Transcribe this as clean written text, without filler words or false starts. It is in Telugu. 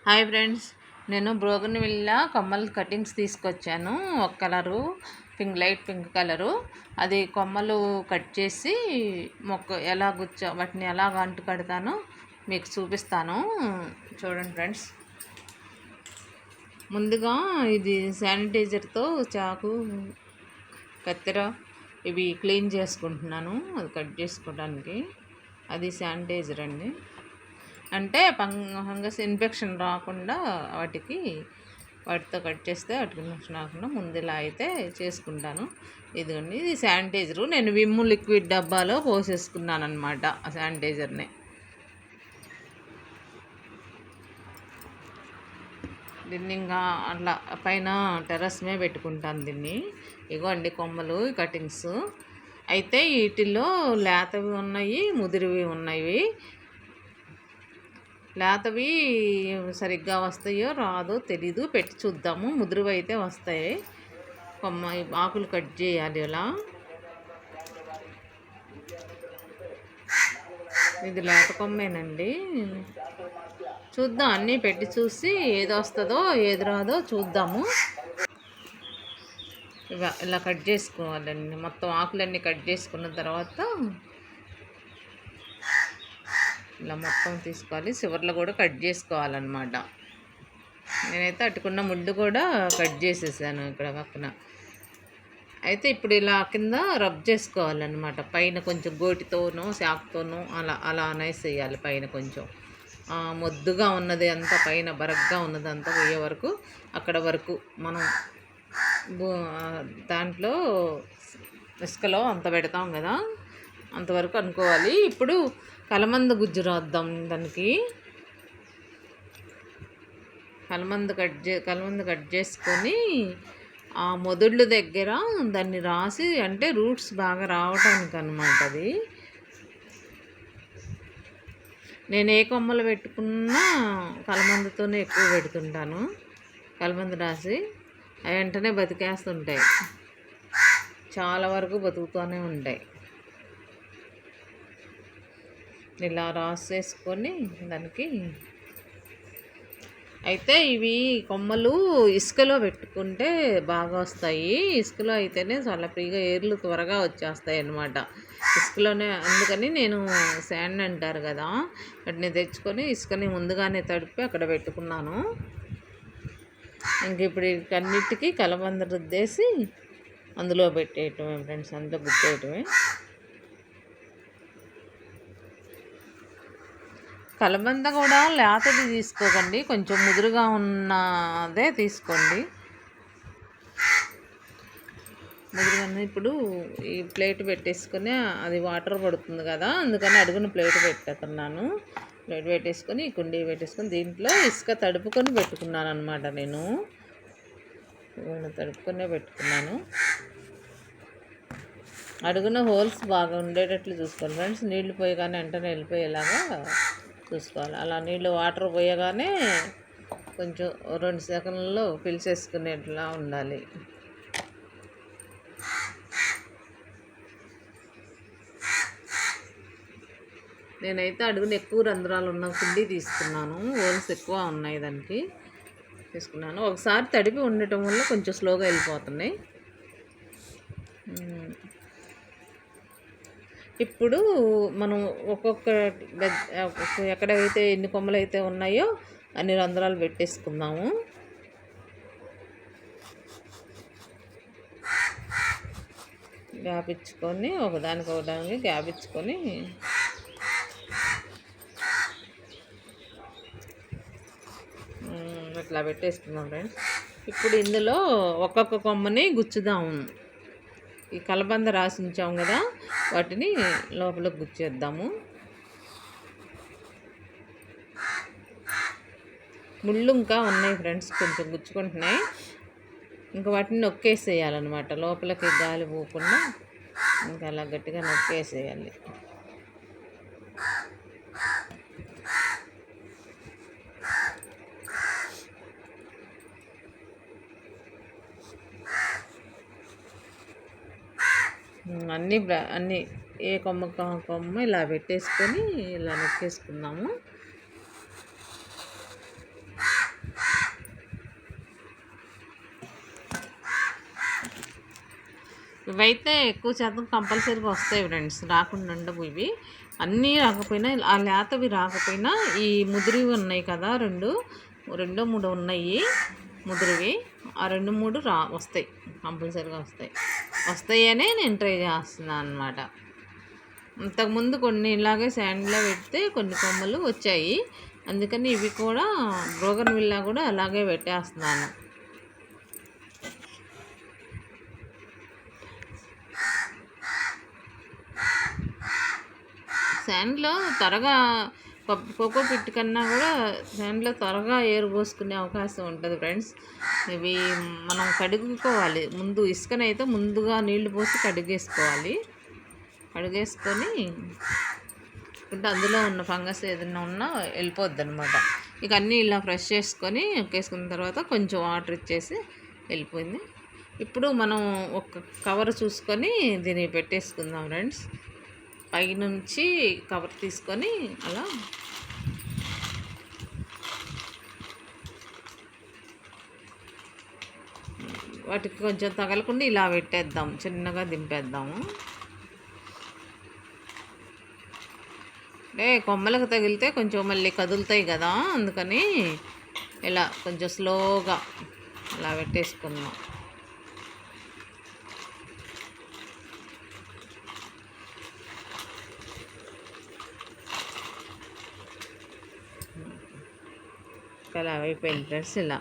హాయ్ ఫ్రెండ్స్, నేను బ్రోగన్విల్ల కొమ్మలు కటింగ్స్ తీసుకొచ్చాను. ఒక కలరు లైట్ పింక్ కలరు. అది కొమ్మలు కట్ చేసి ఎలా వాటిని ఎలా అంటు కడతానో మీకు చూపిస్తాను. చూడండి ఫ్రెండ్స్. ముందుగా ఇది శానిటైజర్తో చాకు, కత్తెర ఇవి క్లీన్ చేసుకుంటున్నాను. అది కట్ చేసుకోవడానికి. అది శానిటైజర్ అండి. అంటే ఫంగస్ ఇన్ఫెక్షన్ రాకుండా వాటితో కట్ చేస్తే వాటికి ఇన్ఫెక్షన్ రాకుండా ముందు ఇలా అయితే చేసుకుంటాను. ఇదిగోండి, ఇది శానిటైజరు. నేను విమ్ లిక్విడ్ డబ్బాలో పోసేసుకున్నాను అనమాట ఆ శానిటైజర్ని. దీన్ని ఇంకా అట్లా పైన టెర్రస్ మీద పెట్టుకుంటాను దీన్ని. ఇగోండి కొమ్మలు కటింగ్స్. అయితే వీటిల్లో లేతవి ఉన్నాయి, ముదిరివి ఉన్నాయి. లేతవి సరిగ్గా వస్తాయో రాదో తెలీదు, పెట్టి చూద్దాము. ముదురువి అయితే వస్తాయి. ఆకులు కట్ చేయాలి ఇలా. ఇది లేత కొమ్మేనండి. చూద్దాం, అన్నీ పెట్టి చూసి ఏది వస్తుందో ఏది రాదో చూద్దాము. ఇలా కట్ చేసుకోవాలండి. మొత్తం ఆకులన్నీ కట్ చేసుకున్న తర్వాత ఇలా మొత్తం తీసుకోవాలి. చివర్లో కూడా కట్ చేసుకోవాలన్నమాట. నేనైతే అట్టుకున్న ముడ్డు కూడా కట్ చేసేసాను ఇక్కడ పక్కన. అయితే ఇప్పుడు ఇలా కింద రబ్ చేసుకోవాలన్నమాట. పైన కొంచెం గోటితోనో చాకుతోనో అలా అలా అనేసేయాలి. పైన కొంచెం మొద్దుగా ఉన్నది అంతా, పైన బరగ్గా ఉన్నది అంతా పోయే వరకు, అక్కడ వరకు మనం దాంట్లో ఇసుకలో అంత పెడతాం కదా, అంతవరకు అనుకోవాలి. ఇప్పుడు కలమంద గుజ్జు రాద్దాం దానికి. కలమంద కట్ చేసుకొని ఆ మొదళ్ళు దగ్గర దాన్ని రాసి, అంటే రూట్స్ బాగా రావడానికి అన్నమాట. అది నేను ఏ కొమ్మలు పెట్టుకున్నా కలమందతోనే ఎక్కువ పెడుతుంటాను. కలమంద రాసి అవి వెంటనే బతికేస్తుంటాయి, చాలా వరకు బతుకుతూనే ఉంటాయి. ఇలా రాసేసుకొని దానికి. అయితే ఇవి కొమ్మలు ఇసుకలో పెట్టుకుంటే బాగా వస్తాయి. ఇసుకలో అయితేనే చాలా ఫ్రీగా ఏర్లు త్వరగా వచ్చేస్తాయి అన్నమాట. ఇసుకలోనే, అందుకని నేను శాండ్ అంటారు కదా, వాటిని తెచ్చుకొని ఇసుకని ముందుగానే తడిపి అక్కడ పెట్టుకున్నాను. ఇంక ఇప్పుడు అన్నిటికీ కలబంద రుద్దేసి అందులో పెట్టేయటమే ఫ్రెండ్స్, అందులో గుట్టేయటమే. కలబంద కూడా లేతది తీసుకోకండి, కొంచెం ముదురుగా ఉన్నదే తీసుకోండి. ముదురుగా ఇప్పుడు ఈ ప్లేట్ పెట్టేసుకొని, అది వాటర్ పడుతుంది కదా, అందుకని అడుగున ప్లేట్ పెట్టుకున్నాను. ప్లేట్ పెట్టేసుకొని కుండీ పెట్టేసుకొని దీంట్లో ఇసుక తడుపుకొని పెట్టుకున్నాను అనమాట. నేను తడుపుకొనే పెట్టుకున్నాను. అడుగున హోల్స్ బాగా ఉండేటట్లు చూసుకోండి ఫ్రెండ్స్. నీళ్లు పోయగానే వెంటనే వెళ్ళిపోయేలాగా చూసుకోవాలి. అలా నీళ్ళు వాటర్ పోయగానే కొంచెం 2 సెకండ్లలో పిలిచేసుకునేట్లా ఉండాలి. నేనైతే అడుగున ఎక్కువ రంధ్రాలు ఉన్న కుండీ తీసుకున్నాను. హోల్స్ ఎక్కువ ఉన్నాయి దానికి తీసుకున్నాను. ఒకసారి తడిపి ఉండటం వల్ల కొంచెం స్లోగా వెళ్ళిపోతున్నాయి. ఇప్పుడు మనం ఎక్కడైతే ఎన్ని కొమ్మలు అయితే ఉన్నాయో అన్ని రంధ్రాలు పెట్టేసుకుందాము. గ్యాప్ ఇచ్చుకొని ఒకదానికి గ్యాప్ ఇచ్చుకొని ఇట్లా పెట్టేసుకుందాం ఫ్రెండ్స్. ఇప్పుడు ఇందులో ఒక్కొక్క కొమ్మని గుచ్చుదాము. ఈ కలబంద రాసి ఉంచాం కదా, వాటిని లోపలికి గుచ్చేద్దాము. ముళ్ళు ఇంకా ఉన్నాయి ఫ్రెండ్స్, కొంచెం గుచ్చుకుంటున్నాయి. ఇంకా వాటిని నొక్కేసేయాలన్నమాట, లోపలికి గాలి పోకుండా ఇంకా అలా గట్టిగా నొక్కేసేయాలి. అన్నీ ఏ కొమ్మ ఇలా పెట్టేసుకొని ఇలా నొక్కేసుకుందాము. ఇవైతే ఎక్కువ శాతం కంపల్సరీగా వస్తాయి ఫ్రెండ్స్, రాకుండా ఉండవు ఇవి. అన్నీ రాకపోయినా ఆ లేతవి రాకపోయినా ఈ ముదిరివి ఉన్నాయి కదా, రెండో మూడో ఉన్నాయి ముదిరివి. ఆ 2 3 వస్తాయి, కంపల్సరీగా వస్తాయనే నేను ట్రై చేస్తున్నాను అనమాట. ఇంతకుముందు కొన్ని ఇలాగే శాండ్లో పెడితే కొన్ని కొమ్మలు వచ్చాయి, అందుకని ఇవి కూడా బ్రోగన్ విల్లా కూడా అలాగే పెట్టేస్తున్నాను. శాండ్లో త్వరగా కోకో పిట్ కన్నా కూడా శాండ్లో త్వరగా ఏరు పోసుకునే అవకాశం ఉంటుంది ఫ్రెండ్స్. ఇవి మనం కడుగుకోవాలి ముందు, ఇసుకనైతే ముందుగా నీళ్లు పోసి కడిగేసుకోవాలి. కడిగేసుకొని అంటే అందులో ఉన్న ఫంగస్ ఏదైనా ఉన్నా వెళ్ళిపోద్ది అనమాట. ఇక అన్నీ ఇలా ఫ్రెష్ చేసుకొని ఎక్కేసుకున్న తర్వాత కొంచెం వాటర్ ఇచ్చేసి వెళ్ళిపోయింది. ఇప్పుడు మనం ఒక కవర్ చూసుకొని దీన్ని పెట్టేసుకుందాం ఫ్రెండ్స్. పైనుంచి కవర్ తీసుకొని అలా వాటికి కొంచెం తగలకుండా ఇలా పెట్టేద్దాం, చిన్నగా దింపేద్దాము. అంటే కొమ్మలకు తగిలితే కొంచెం మళ్ళీ కదులుతాయి కదా, అందుకని ఇలా కొంచెం స్లోగా అలా పెట్టేసుకున్నాం. అలా అయిపోయింది ఫ్రెండ్స్ ఇలా.